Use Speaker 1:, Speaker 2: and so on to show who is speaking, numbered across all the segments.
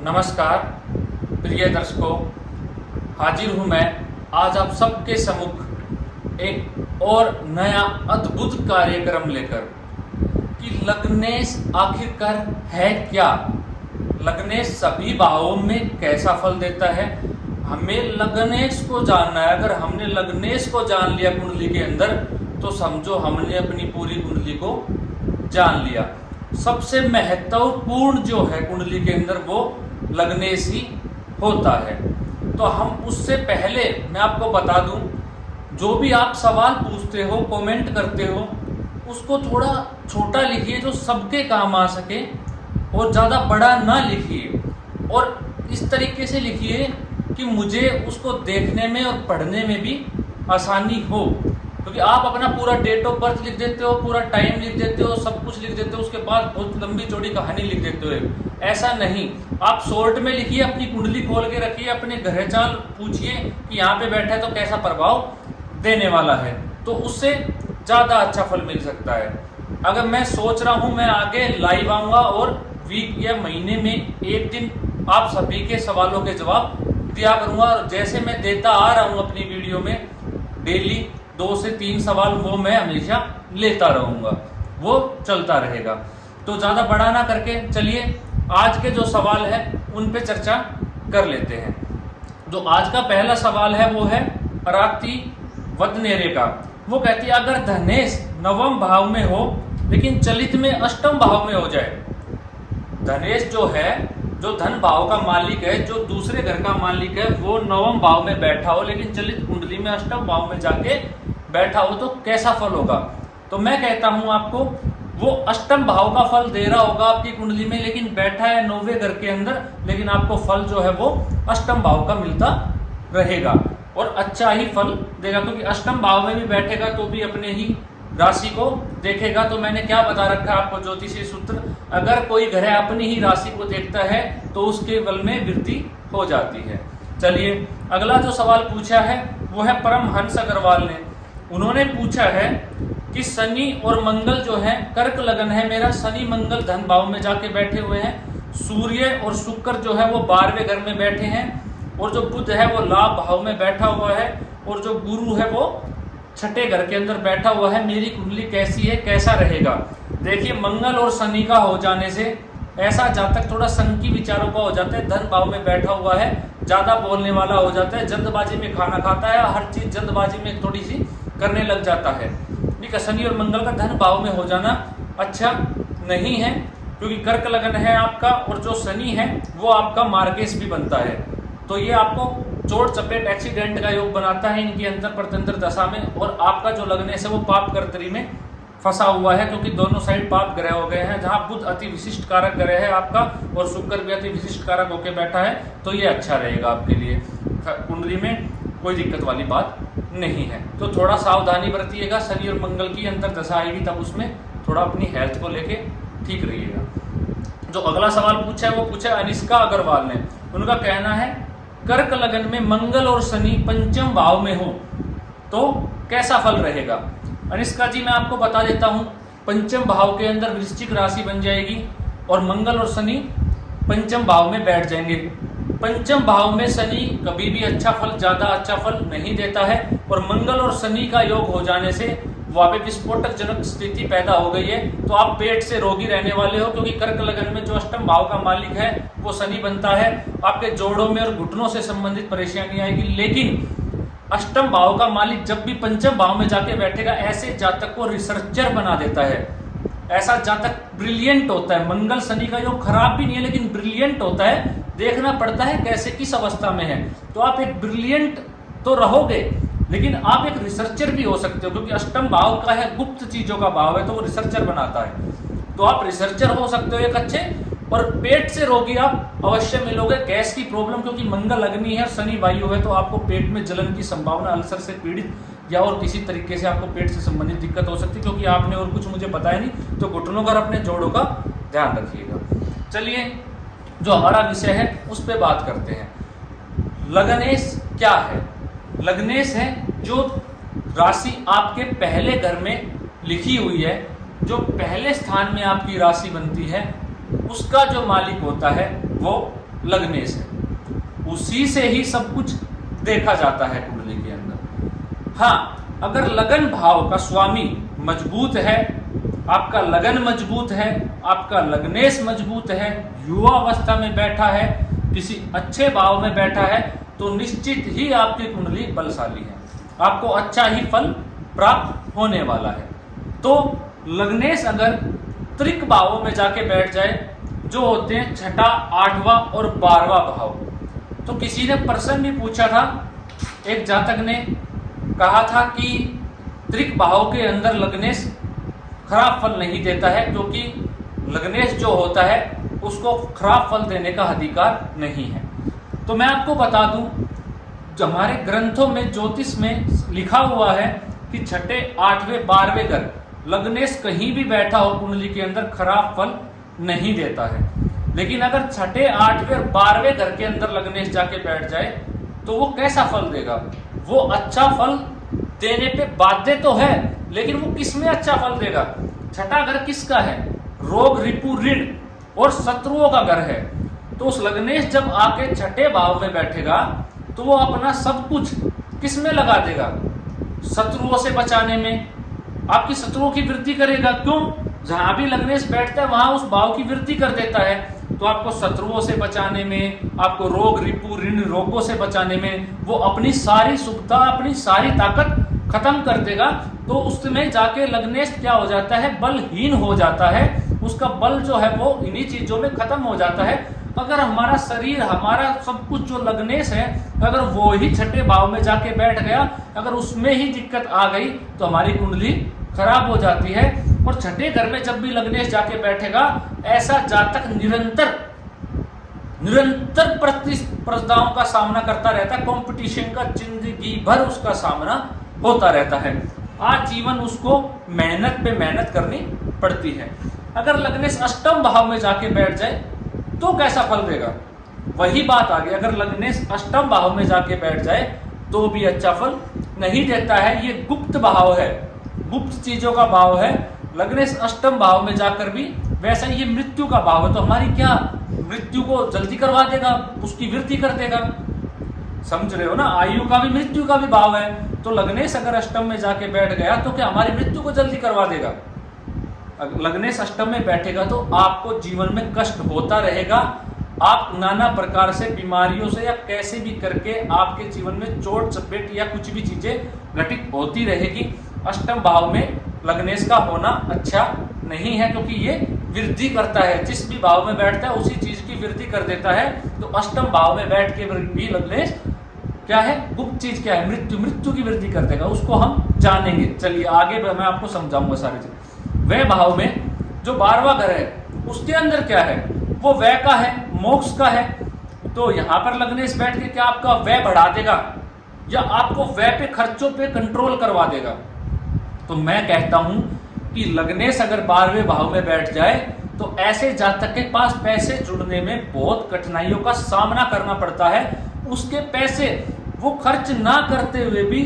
Speaker 1: नमस्कार प्रिय दर्शकों, हाजिर हूँ मैं आज आप सबके सम्मुख एक और नया अद्भुत कार्यक्रम लेकर कि लग्नेश आखिरकार है क्या। लग्नेश सभी भावों में कैसा फल देता है, हमें लग्नेश को जानना है। अगर हमने लग्नेश को जान लिया कुंडली के अंदर तो समझो हमने अपनी पूरी कुंडली को जान लिया। सबसे महत्वपूर्ण जो है कुंडली के अंदर वो लग्नेश ही होता है। तो हम उससे पहले मैं आपको बता दूं, जो भी आप सवाल पूछते हो, कमेंट करते हो, उसको थोड़ा छोटा लिखिए जो सबके काम आ सके, और ज़्यादा बड़ा ना लिखिए। और इस तरीके से लिखिए कि मुझे उसको देखने में और पढ़ने में भी आसानी हो। क्योंकि आप अपना पूरा डेट ऑफ बर्थ लिख देते हो, पूरा टाइम लिख देते हो, सब कुछ लिख देते हो, उसके बाद बहुत लंबी चौड़ी कहानी लिख देते हो। ऐसा नहीं, आप शॉर्ट में लिखिए, अपनी कुंडली खोल के रखिए, अपने ग्रह चाल पूछिए कि यहाँ पे बैठा है तो कैसा प्रभाव देने वाला है, तो उससे ज़्यादा अच्छा फल मिल सकता है। अगर मैं सोच रहा हूँ मैं आगे लाइव आऊँगा और वीक या महीने में एक दिन आप सभी के सवालों के जवाब दिया करूँगा। और जैसे मैं देता आ रहा हूँ अपनी वीडियो में डेली 2 से 3 सवाल, वो मैं हमेशा लेता रहूँगा, वो चलता रहेगा। तो ज़्यादा बड़ा ना करके चलिए आज के जो सवाल है उन पे चर्चा कर लेते हैं। जो आज का पहला सवाल है वो है अराती वदनेरे का। वो कहती है अगर धनेश 9वें भाव में हो लेकिन चलित में 8वें भाव में हो जाए। धनेश जो है, जो धन भाव का मालिक है, जो दूसरे घर का मालिक है, वो 9वें भाव में बैठा हो लेकिन चलित कुंडली में 8वें भाव में जाके बैठा हो तो कैसा फल होगा। तो मैं कहता हूं आपको, वो 8वें भाव का फल दे रहा होगा आपकी कुंडली में, लेकिन बैठा है 9वें घर के अंदर, लेकिन आपको फल जो है वो 8वें भाव का मिलता रहेगा और अच्छा ही फल देगा। क्योंकि 8वें भाव में भी बैठेगा तो भी अपने ही राशि को देखेगा। तो मैंने क्या बता रखा है आपको ज्योतिषीय सूत्र, अगर कोई ग्रह अपनी ही राशि को देखता है तो उसके बल में वृद्धि हो जाती है। चलिए अगला जो सवाल पूछा है वो है परमहंस अग्रवाल ने। उन्होंने पूछा है कि शनि और मंगल जो है, कर्क लगन है मेरा, शनि मंगल धन भाव में जाके बैठे हुए हैं, सूर्य और शुक्र जो है वो 12वें घर में बैठे हैं, और जो बुध है वो लाभ भाव में बैठा हुआ है, और जो गुरु है वो 6ठे घर के अंदर बैठा हुआ है। मेरी कुंडली कैसी है, कैसा रहेगा। देखिए मंगल और शनि का हो जाने से ऐसा जातक थोड़ा संकी विचारों का हो जाता है, धन भाव में बैठा हुआ है, ज्यादा बोलने वाला हो जाता है, जल्दबाजी में खाना खाता है, हर चीज जल्दबाजी में थोड़ी सी करने लग जाता है। ठीक है, शनि और मंगल का धन भाव में हो जाना अच्छा नहीं है, क्योंकि कर्क लगन है आपका, और जो शनि है वो आपका मार्गेश भी बनता है। तो ये आपको चोट चपेट एक्सीडेंट का योग बनाता है इनकी अंतर प्रत्यंतर दशा में। और आपका जो लग्नेश है वो पाप कर्तरी में फंसा हुआ है, क्योंकि दोनों साइड पाप ग्रह हो गए हैं। जहां बुध अति विशिष्ट कारक ग्रह है आपका और शुक्र भी अति विशिष्ट कारक होकर बैठा है, तो ये अच्छा रहेगा आपके लिए। कुंडली में कोई दिक्कत वाली बात नहीं है। तो थोड़ा सावधानी बरतिएगा, शनि और मंगल की अंतर दशा आएगी तब उसमें थोड़ा अपनी हेल्थ को लेके ठीक रहिएगा। जो अगला सवाल पूछा है वो पूछा अनिष्का अग्रवाल ने। उनका कहना है कर्क लगन में मंगल और शनि 5वें भाव में हो तो कैसा फल रहेगा। अनिष्का जी मैं आपको बता देता हूं, 5वें भाव के अंदर वृश्चिक राशि बन जाएगी और मंगल और शनि 5वें भाव में बैठ जाएंगे। 5वें भाव में शनि कभी भी अच्छा फल, ज्यादा अच्छा फल नहीं देता है, और मंगल और शनि का योग हो जाने से वहां पे विस्फोटक जनक स्थिति पैदा हो गई है। तो आप पेट से रोगी रहने वाले हो, क्योंकि कर्क लगन में जो 8वें भाव का मालिक है वो शनि बनता है। आपके जोड़ों में और घुटनों से संबंधित परेशानी आएगी, लेकिन 8वें भाव का मालिक जब भी 5वें भाव में जाके बैठेगा, ऐसे जातक को रिसर्चर बना देता है। ऐसा जातक ब्रिलियंट होता है। मंगल शनि का योग खराब भी नहीं है लेकिन ब्रिलियंट होता है, देखना पड़ता है कैसे किस अवस्था में है। तो आप एक ब्रिलियंट तो रहोगे, लेकिन आप एक रिसर्चर भी हो सकते हो, क्योंकि 8वें भाव का है, गुप्त चीजों का भाव है, तो वो रिसर्चर बनाता है। तो आप रिसर्चर हो सकते हो एक अच्छे। और पेट से रोगी आप अवश्य मिलोगे, गैस की प्रॉब्लम, क्योंकि मंगल अग्नि है, शनि वायु है, तो आपको पेट में जलन की संभावना, अल्सर से पीड़ित या और किसी तरीके से आपको पेट से संबंधित दिक्कत हो सकती है। क्योंकि आपने और कुछ मुझे बताया नहीं, तो घुटनों का अपने जोड़ों का ध्यान रखिएगा। चलिए जो हमारा विषय है उस पर बात करते हैं। लग्नेश क्या है। लग्नेश है जो राशि आपके पहले घर में लिखी हुई है, जो पहले स्थान में आपकी राशि बनती है, उसका जो मालिक होता है वो लग्नेश है, उसी से ही सब कुछ देखा जाता है कुंडली के अंदर। हाँ, अगर लगन भाव का स्वामी मजबूत है, आपका लगन मजबूत है, आपका लग्नेश मजबूत है, युवा अवस्था में बैठा है, किसी अच्छे भाव में बैठा है, तो निश्चित ही आपकी कुंडली बलशाली है, आपको अच्छा ही फल प्राप्त होने वाला है। तो लग्नेश अगर त्रिक भावों में जाके बैठ जाए, जो होते हैं छठा, 8वां और 12वां भाव। तो किसी ने प्रश्न भी पूछा था, एक जातक ने कहा था कि त्रिक भाव के अंदर लग्नेश खराब फल नहीं देता है, क्योंकि लग्नेश जो होता है उसको खराब फल देने का अधिकार नहीं है। तो मैं आपको बता दूं, जो हमारे ग्रंथों में ज्योतिष में लिखा हुआ है कि छठे, 8वें, 12वें घर लग्नेश कहीं भी बैठा हो कुंडली के अंदर खराब फल नहीं देता है। लेकिन अगर छठे, 8वें और 12वें घर के अंदर लग्नेश जाके बैठ जाए तो वो कैसा फल देगा? वो अच्छा फल देने पे बाध्य तो है, लेकिन वो किस में अच्छा फल देगा? छठा घर किसका है? रोग, रिपु, ऋण और शत्रुओं का घर है। तो उस लग्नेश जब आके छठे भाव में बैठेगा तो वो अपना सब कुछ किस में लगा देगा? शत्रुओं से बचाने में, आपकी शत्रुओं की वृद्धि करेगा। क्यों? जहां भी लग्नेश बैठता है वहां उस भाव की वृद्धि कर देता है, तो आपको शत्रुओं से बचाने में, आपको रोग, रिपु, ऋण, रोगों से बचाने में वो अपनी सारी सुविधा, अपनी सारी ताकत खत्म कर देगा। तो उसमें जाके लग्नेश क्या हो जाता है? बलहीन हो जाता है, उसका बल जो है वो इन्हीं चीजों में खत्म हो जाता है। अगर हमारा शरीर, हमारा सब कुछ जो लग्नेश है, अगर वो ही छठे भाव में जाके बैठ गया, अगर उसमें ही दिक्कत आ गई तो हमारी कुंडली खराब हो जाती है। और छठे घर में जब भी लग्नेश जाके बैठेगा, ऐसा जातक निरंतर प्रतिस्पर्धाओं का सामना करता रहता है, कंपटीशन का जिंदगी भर उसका सामना होता रहता है, आजीवन उसको मेहनत पे मेहनत करनी पड़ती है। अगर लग्नेश अष्टम भाव में जाके बैठ जाए तो कैसा फल देगा? वही बात आ गई, अगर लग्नेश अष्टम भाव में जाके बैठ जाए तो भी अच्छा फल नहीं देता है। ये गुप्त भाव है, गुप्त चीजों का भाव है। लग्नेश अष्टम भाव में जाकर भी वैसा ये मृत्यु का भाव है, तो हमारी क्या मृत्यु को जल्दी करवा देगा, उसकी वृद्धि कर देगा। समझ रहे हो ना? आयु का भी, मृत्यु का भी भाव है। तो लग्नेश अगर अष्टम में जाके बैठ गया तो क्या हमारी मृत्यु को जल्दी करवा देगा? लग्नेश अष्टम में बैठेगा तो आपको जीवन में कष्ट होता रहेगा, आप नाना प्रकार से बीमारियों से या कैसे भी करके आपके जीवन में चोट चपेट या कुछ भी चीजें घटित होती रहेगी। अष्टम भाव में लग्नेश का होना अच्छा नहीं है, क्योंकि ये वृद्धि करता है, जिस भी भाव में बैठता है उसी चीज की वृद्धि कर देता है। तो अष्टम भाव में बैठ के भी लग्नेश क्या है? गुप्त चीज क्या है? मृत्यु की वृद्धि कर देगा, उसको हम जानेंगे। चलिए आगे मैं आपको समझाऊंगा सारी चीज। वह भाव में जो 12वां घर है उसके अंदर क्या है? वो व्यय का है, मोक्ष का है। तो यहां पर लग्नेश बैठ के क्या आपका व्यय बढ़ा देगा या आपको व्यय पे, खर्चों पे कंट्रोल करवा देगा? तो मैं कहता हूं कि लग्नेश अगर 12वें भाव में बैठ जाए तो ऐसे जातक के पास पैसे जुड़ने में बहुत कठिनाइयों का सामना करना पड़ता है। उसके पैसे वो खर्च ना करते हुए भी,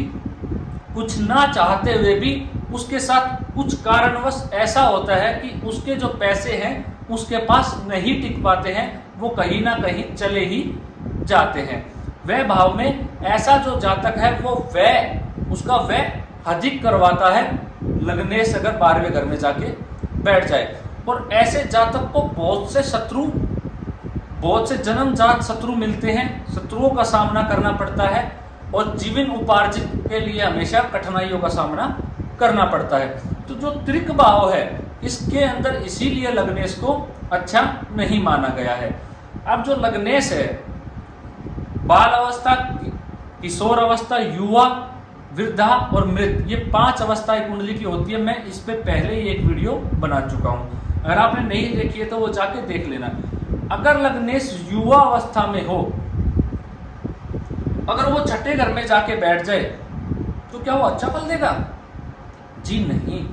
Speaker 1: कुछ ना चाहते हुए भी, उसके साथ कुछ कारणवश ऐसा होता है कि उसके जो पैसे हैं उसके पास नहीं टिक पाते हैं, वो कहीं ना कहीं चले ही जाते हैं। वह भाव में ऐसा जो जातक है वो व्यय, उसका व्यय अधिक करवाता है लग्नेश अगर 12वें घर में जाके बैठ जाए। और ऐसे जातक को बहुत से शत्रु, बहुत से जन्मजात शत्रु मिलते हैं, शत्रुओं का सामना करना पड़ता है और जीवन उपार्जित के लिए हमेशा कठिनाइयों का सामना करना पड़ता है। तो जो त्रिक भाव है इसके अंदर इसीलिए लग्नेश को अच्छा नहीं माना गया है। अब जो लग्नेश है, बाल अवस्था, किशोर अवस्था, युवा, वृद्धा और मृत, ये 5 अवस्थाएं कुंडली की होती है। मैं इस पे पहले ही एक वीडियो बना चुका हूं, अगर आपने नहीं देखी है तो वो जाके देख लेना। अगर लग्नेश युवा अवस्था में हो, अगर वो छठे घर में जाके बैठ जाए तो क्या वो अच्छा फल देगा? जी नहीं,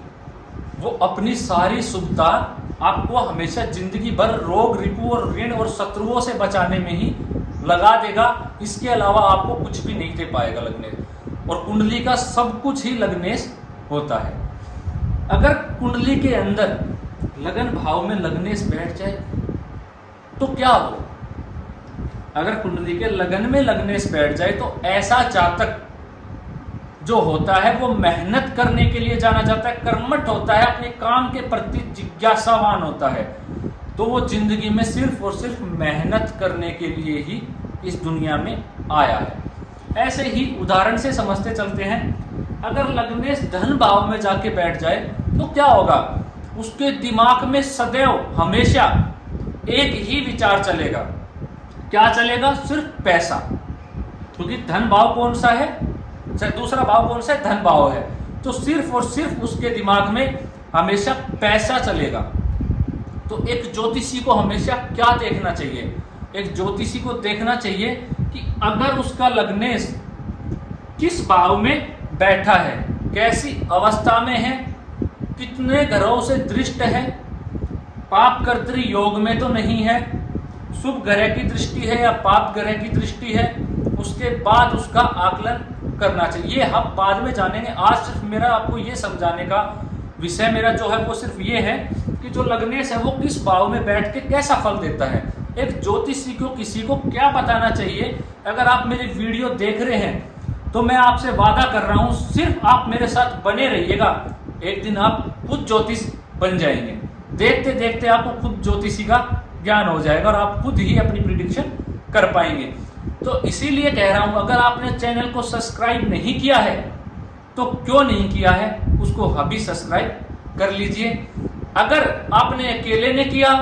Speaker 1: वो अपनी सारी सुविधा आपको हमेशा जिंदगी भर रोग, रिपु और ऋण और शत्रुओं से बचाने में ही लगा देगा। इसके अलावा आपको कुछ भी नहीं दे पाएगा लग्नेश, और कुंडली का सब कुछ ही लग्नेश होता है। अगर कुंडली के अंदर लगन भाव में लग्नेश बैठ जाए तो क्या हो? अगर कुंडली के लगन में लग्नेश बैठ जाए तो ऐसा जातक जो होता है वो मेहनत करने के लिए जाना जाता है, कर्मठ होता है, अपने काम के प्रति जिज्ञासावान होता है। तो वो जिंदगी में सिर्फ और सिर्फ मेहनत करने के लिए ही इस दुनिया में आया है। ऐसे ही उदाहरण से समझते चलते हैं, अगर लग्नेश धन भाव में जाके बैठ जाए तो क्या होगा, उसके दिमाग में सदैव हमेशा एक ही विचार चलेगा। क्या चलेगा? सिर्फ पैसा। क्योंकि धन भाव कौन सा है, दूसरा भाव कौन सा है? धन भाव है। तो सिर्फ और सिर्फ उसके दिमाग में हमेशा पैसा चलेगा। तो एक ज्योतिषी को हमेशा क्या देखना चाहिए? एक ज्योतिषी को देखना चाहिए कि अगर उसका लग्नेश किस भाव में बैठा है, कैसी अवस्था में है, कितने ग्रहों से दृष्ट है, पाप कर्तृ योग में तो नहीं है, शुभ ग्रह की दृष्टि है या पाप ग्रह की दृष्टि है, उसके बाद उसका आकलन करना चाहिए। हम बाद में जानेंगे। आज सिर्फ मेरा आपको ये समझाने का विषय मेरा जो है वो सिर्फ ये है कि जो लग्नेश है वो किस भाव में बैठ के कैसा फल देता है। एक ज्योतिषी को किसी को क्या बताना चाहिए? अगर आप मेरी वीडियो देख रहे हैं तो मैं आपसे वादा कर रहा हूं, सिर्फ आप मेरे साथ बने रहिएगा, एक दिन आप खुद ज्योतिष बन जाएंगे। देखते देखते आपको खुद ज्योतिषी का ज्ञान हो जाएगा और आप खुद ही अपनी प्रिडिक्शन कर पाएंगे। तो इसीलिए कह रहा हूं, अगर आपने चैनल को सब्सक्राइब नहीं किया है तो क्यों नहीं किया है, उसको अभी सब्सक्राइब कर लीजिए। अगर आपने अकेले ने किया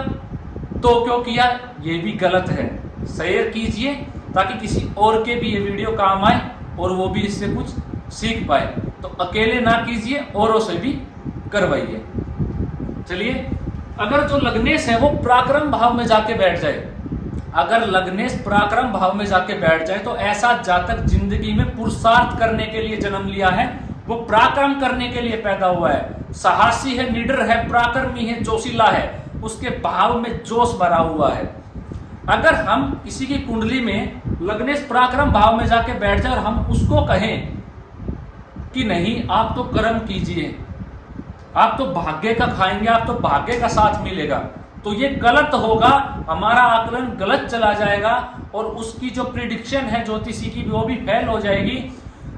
Speaker 1: तो क्यों किया, ये भी गलत है। शेयर कीजिए ताकि किसी और के भी ये वीडियो काम आए और वो भी इससे कुछ सीख पाए। तो अकेले ना कीजिए, औरों से भी करवाइए। चलिए, अगर जो लग्नेश है वो पराक्रम भाव में जाके बैठ जाए, अगर लग्नेश पराक्रम भाव में जाके बैठ जाए तो ऐसा जातक जिंदगी में पुरुषार्थ करने के लिए जन्म लिया है, वो पराक्रम करने के लिए पैदा हुआ है, साहसी है, निडर है, पराक्रमी है, जोशीला है, उसके भाव में जोश भरा हुआ है। अगर हम किसी की कुंडली में लग्नेश पराक्रम भाव में जाके बैठ जाए और हम उसको कहें कि नहीं आप तो कर्म कीजिए, आप तो भाग्य का खाएंगे, आप तो भाग्य का साथ मिलेगा, तो ये गलत होगा, हमारा आकलन गलत चला जाएगा और उसकी जो प्रिडिक्शन है ज्योतिषी की वो भी फेल हो जाएगी।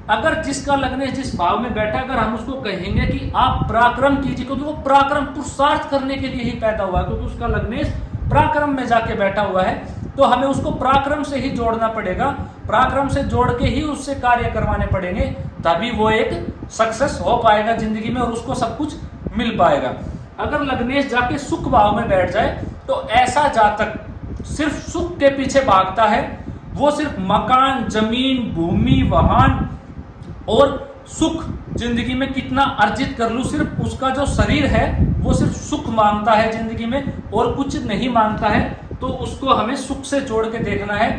Speaker 1: अगर जिसका लग्नेश जिस भाव में बैठा, अगर हम उसको कहेंगे कि आप पराक्रम कीजिए, क्योंकि वो पराक्रम पुरुषार्थ करने के लिए ही पैदा हुआ है, क्योंकि उसका लग्नेश पराक्रम में जाके बैठा हुआ है, तो हमें उसको पराक्रम से ही जोड़ना पड़ेगा, पराक्रम से जोड़ के ही उससे कार्य करवाने पड़ेंगे, तभी वो एक सक्सेस हो पाएगा जिंदगी में और उसको सब कुछ मिल पाएगा। अगर लग्नेश जाके सुख भाव में बैठ जाए तो ऐसा जातक सिर्फ सुख के पीछे भागता है, वो सिर्फ मकान, जमीन, भूमि, वाहन और सुख जिंदगी में कितना अर्जित कर लूं, सिर्फ उसका जो शरीर है वो सिर्फ सुख मांगता है जिंदगी में और कुछ नहीं मांगता है। तो उसको हमें सुख से जोड़ के देखना है।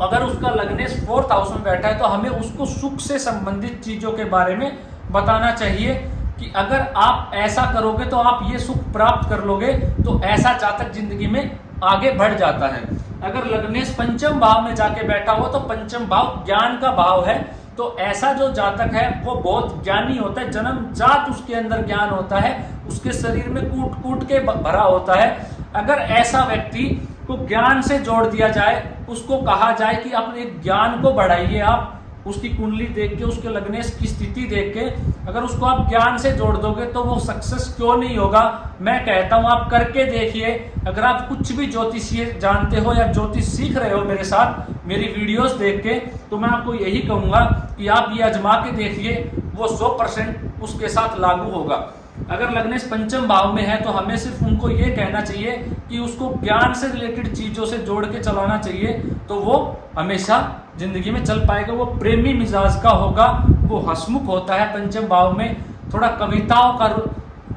Speaker 1: अगर उसका लग्नेश 4th हाउस में बैठा है तो हमें उसको सुख से संबंधित चीजों के बारे में बताना चाहिए कि अगर आप ऐसा करोगे तो आप ये सुख प्राप्त कर लोगे। तो ऐसा जातक जिंदगी में आगे बढ़ जाता है। अगर लग्नेश पंचम भाव में जाके बैठा हो तो पंचम भाव ज्ञान का भाव है, तो ऐसा जो जातक है वो बहुत ज्ञानी होता है, जन्म जात उसके अंदर ज्ञान होता है, उसके शरीर में कूट कूट के भरा होता है। अगर ऐसा व्यक्ति को ज्ञान से जोड़ दिया जाए, उसको कहा जाए कि अपने ज्ञान को बढ़ाइए, आप उसकी कुंडली देख के, उसके लग्नेश की स्थिति देख के अगर उसको आप ज्ञान से जोड़ दोगे तो वो सक्सेस क्यों नहीं होगा। मैं कहता हूं आप करके देखिए। अगर आप कुछ भी ज्योतिषीय जानते हो या ज्योतिष सीख रहे हो मेरे साथ मेरी वीडियोस देख के, तो मैं आपको यही कहूंगा कि आप ये आजमा के देखिए, वो 100% उसके साथ लागू होगा। अगर लग्नेश पंचम भाव में है तो हमें सिर्फ उनको ये कहना चाहिए कि उसको ज्ञान से रिलेटेड चीजों से जोड़ के चलाना चाहिए, तो वो हमेशा जिंदगी में चल पाएगा। वो प्रेमी मिजाज का होगा, वो हंसमुख होता है, पंचम भाव में थोड़ा कविताओं का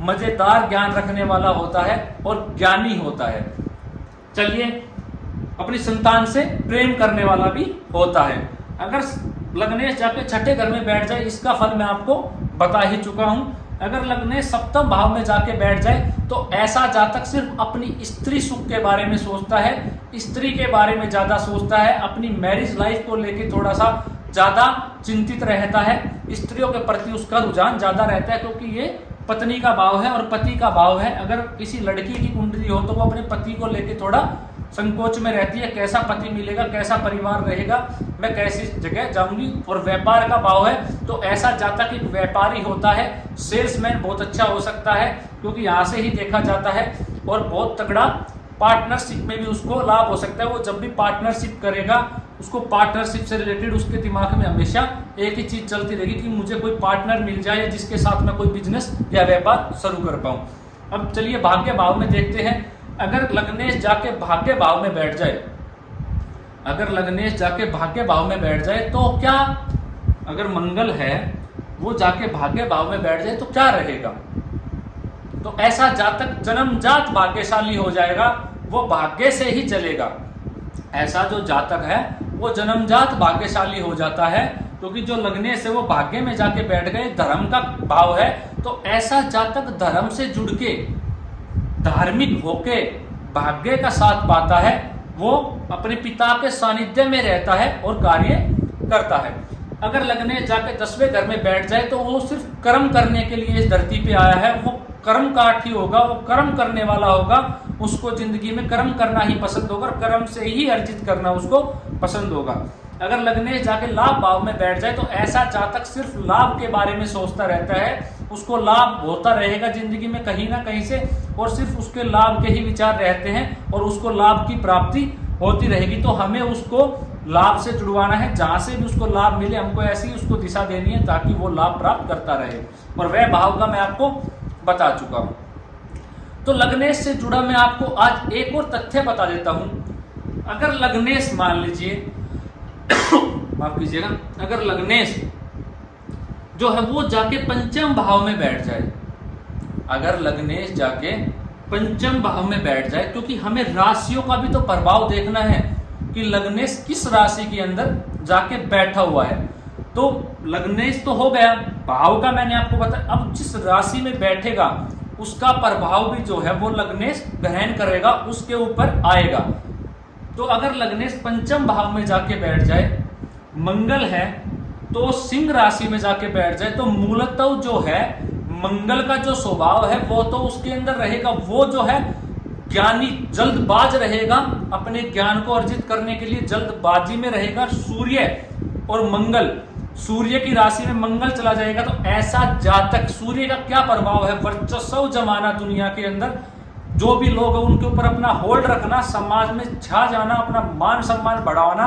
Speaker 1: मजेदार ज्ञान रखने वाला होता है और ज्ञानी होता है। चलिए, अपनी संतान से प्रेम करने वाला भी होता है। अगर लग्नेश जाके छठे घर में बैठ जाए, इसका फल मैं आपको बता ही चुका हूं। अगर लग्नेश सप्तम भाव में जाके बैठ जाए तो ऐसा जातक सिर्फ अपनी स्त्री सुख के बारे में सोचता है, स्त्री के बारे में ज्यादा सोचता है, अपनी मैरिज लाइफ को लेके थोड़ा सा ज्यादा चिंतित रहता है, स्त्रियों के प्रति उसका रुझान ज्यादा रहता है, क्योंकि ये पत्नी का भाव है और पति का भाव है। अगर किसी लड़की की कुंडली हो तो वो अपने पति को लेके थोड़ा संकोच में रहती है, कैसा पति मिलेगा, कैसा परिवार रहेगा, मैं कैसी जगह जाऊंगी। और व्यापार का भाव है तो ऐसा जातक एक व्यापारी होता है, सेल्समैन बहुत अच्छा हो सकता है क्योंकि यहाँ से ही देखा जाता है। और बहुत तगड़ा पार्टनरशिप में भी उसको लाभ हो सकता है। वो जब भी पार्टनरशिप करेगा उसको पार्टनरशिप से रिलेटेड उसके दिमाग में हमेशा एक ही चीज चलती रहेगी कि मुझे कोई पार्टनर मिल जाए जिसके साथ मैं कोई बिजनेस या व्यापार शुरू कर पाऊं। अब चलिए भाग्य भाव में देखते हैं। अगर लग्नेश जाके भाग्य भाव में बैठ जाए, अगर लग्नेश जाके भाग्य भाव में बैठ जाए तो क्या, अगर मंगल है वो जाके भाग्य भाव में बैठ जाए तो क्या रहेगा? तो ऐसा जातक जन्मजात भाग्यशाली हो जाएगा, वो भाग्य से ही चलेगा। ऐसा जो जातक है वो जन्मजात भाग्यशाली हो जाता है क्योंकि जो लग्नेश है वो भाग्य में जाके बैठ गए, धर्म का भाव है। तो ऐसा जातक धर्म से जुड़ के धार्मिक होके भाग्य का साथ पाता है, वो अपने पिता के सानिध्य में रहता है और कार्य करता है। अगर लग्नेश जाके 10वें घर में बैठ जाए तो वो सिर्फ कर्म करने के लिए इस धरती पे आया है, वो कर्म काठी होगा, वो कर्म करने वाला होगा, उसको जिंदगी में कर्म करना ही पसंद होगा, कर्म से ही अर्जित करना उसको पसंद होगा। अगर लग्नेश जाके लाभ भाव में बैठ जाए तो ऐसा जातक सिर्फ लाभ के बारे में सोचता रहता है, उसको लाभ होता रहेगा जिंदगी में कहीं ना कहीं से, और सिर्फ उसके लाभ के ही विचार रहते हैं और उसको लाभ की प्राप्ति होती रहेगी। तो हमें उसको लाभ से जुड़वाना है, जहां से भी उसको लाभ मिले हमको ऐसी उसको दिशा देनी है ताकि वो लाभ प्राप्त करता रहे। और वह भाव का मैं आपको बता चुका हूं। तो लग्नेश से जुड़ा मैं आपको आज एक और तथ्य बता देता हूं। अगर लग्नेश मान लीजिए माफ कीजिएगा, अगर लग्नेश जो है वो जाके पंचम भाव में बैठ जाए, अगर लग्नेश जाके पंचम भाव में बैठ जाए, क्योंकि हमें राशियों का भी तो प्रभाव देखना है कि लग्नेश किस राशि के अंदर जाके बैठा हुआ है। तो लग्नेश तो हो गया, भाव का मैंने आपको बताया। अब जिस राशि में बैठेगा उसका प्रभाव भी जो है वो लग्नेश ग्रहण करेगा, उसके ऊपर आएगा। तो अगर लग्नेश पंचम भाव में जाके बैठ जाए, मंगल है तो सिंह राशि में जाके बैठ जाए, तो मूलतः जो है मंगल का जो स्वभाव है वो तो उसके अंदर रहेगा, वो जो है ज्ञानी जल्दबाज रहेगा, अपने ज्ञान को अर्जित करने के लिए जल्दबाजी में रहेगा। सूर्य और मंगल, सूर्य की राशि में मंगल चला जाएगा तो ऐसा जातक, सूर्य का क्या प्रभाव है, वर्चस्व जमाना दुनिया के अंदर, जो भी लोग हैं उनके ऊपर अपना होल्ड रखना, समाज में छा जाना, अपना मान सम्मान बढ़ाना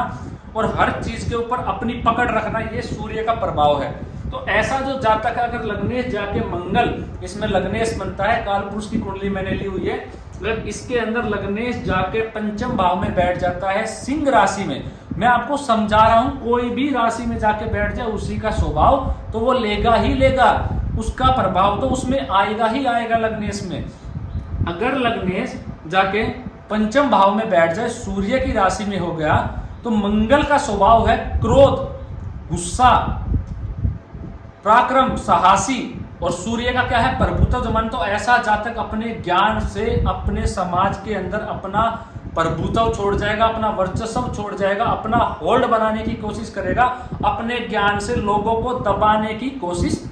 Speaker 1: और हर चीज के ऊपर अपनी पकड़ रखना, ये सूर्य का प्रभाव है। तो ऐसा जो जातक है, अगर लग्नेश जाके मंगल, इसमें लग्नेश बनता है, काल पुरुष की कुंडली मैंने ली हुई है, अगर इसके अंदर लग्नेश जाके पंचम भाव में बैठ जाता है सिंह राशि में, मैं आपको समझा रहा हूं, कोई भी राशि में जाके बैठ जाए उसी का स्वभाव तो वो लेगा ही लेगा, उसका प्रभाव तो उसमें आएगा ही आएगा लग्नेश में। अगर लग्नेश जाके पंचम भाव में बैठ जाए, सूर्य की राशि में हो गया, तो मंगल का स्वभाव है क्रोध, गुस्सा, पराक्रम, साहसी, और सूर्य का क्या है, प्रभुत्व जमान। तो ऐसा जातक अपने ज्ञान से अपने समाज के अंदर अपना प्रभुत्व छोड़ जाएगा, अपना वर्चस्व छोड़ जाएगा, अपना होल्ड बनाने की कोशिश करेगा, अपने ज्ञान से लोगों को दबाने की कोशिश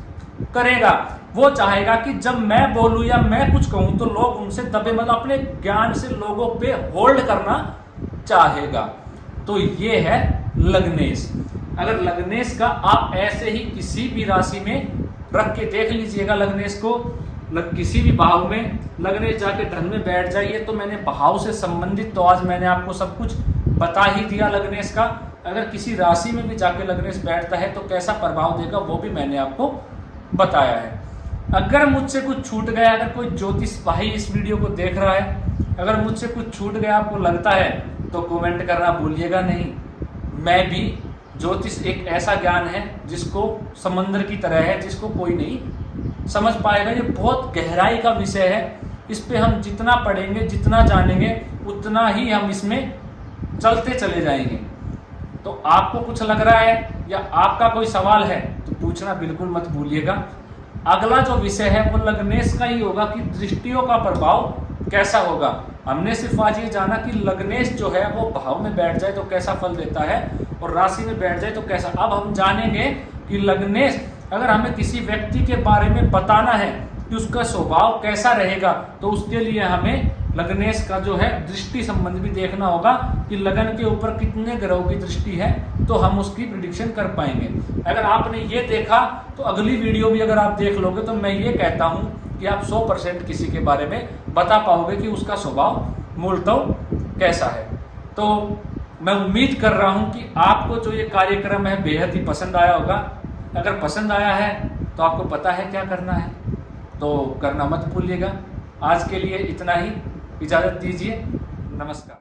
Speaker 1: करेगा। वो चाहेगा कि जब मैं बोलूं या मैं कुछ कहूं तो लोग उनसे दबे, मतलब अपने ज्ञान से लोगों पे होल्ड करना चाहेगा। तो ये है लग्नेश। अगर लग्नेश का आप ऐसे ही किसी भी राशि में रख के देख लीजिएगा, लग्नेश को किसी भी भाव में लग्नेश जाके धन में बैठ जाइए, तो मैंने भाव से संबंधित तो आज मैंने आपको सब कुछ बता ही दिया लग्नेश का। अगर किसी राशि में भी जाके लग्नेश बैठता है तो कैसा प्रभाव देगा वो भी मैंने आपको बताया है। अगर मुझसे कुछ छूट गया, अगर कोई ज्योतिष भाई इस वीडियो को देख रहा है, अगर मुझसे कुछ छूट गया आपको लगता है तो कमेंट करना भूलिएगा नहीं। मैं भी, ज्योतिष एक ऐसा ज्ञान है जिसको समंदर की तरह है, जिसको कोई नहीं समझ पाएगा। ये बहुत गहराई का विषय है, इस पे हम जितना पढ़ेंगे, जितना जानेंगे, उतना ही हम इसमें चलते चले जाएंगे। तो आपको कुछ लग रहा है या आपका कोई सवाल है तो पूछना बिल्कुल मत भूलिएगा। अगला जो विषय है वो लग्नेश का ही होगा कि दृष्टियों का प्रभाव कैसा होगा। हमने सिर्फ आज ये जाना कि लग्नेश जो है वो भाव में बैठ जाए तो कैसा फल देता है और राशि में बैठ जाए तो कैसा। अब हम जानेंगे कि लग्नेश, अगर हमें किसी व्यक्ति के बारे में बताना है कि उसका स्वभाव कैसा रहेगा, तो उसके लिए हमें लग्नेश का जो है दृष्टि संबंध भी देखना होगा कि लगन के ऊपर कितने ग्रहों की दृष्टि है, तो हम उसकी प्रिडिक्शन कर पाएंगे। अगर आपने ये देखा तो अगली वीडियो भी अगर आप देख लोगे तो मैं ये कहता हूँ कि आप 100% किसी के बारे में बता पाओगे कि उसका स्वभाव मूलतः कैसा है। तो मैं उम्मीद कर रहा हूँ कि आपको जो ये कार्यक्रम है बेहद ही पसंद आया होगा। अगर पसंद आया है तो आपको पता है क्या करना है, तो करना मत भूलिएगा। आज के लिए इतना ही, इजाज़त दीजिए, नमस्कार।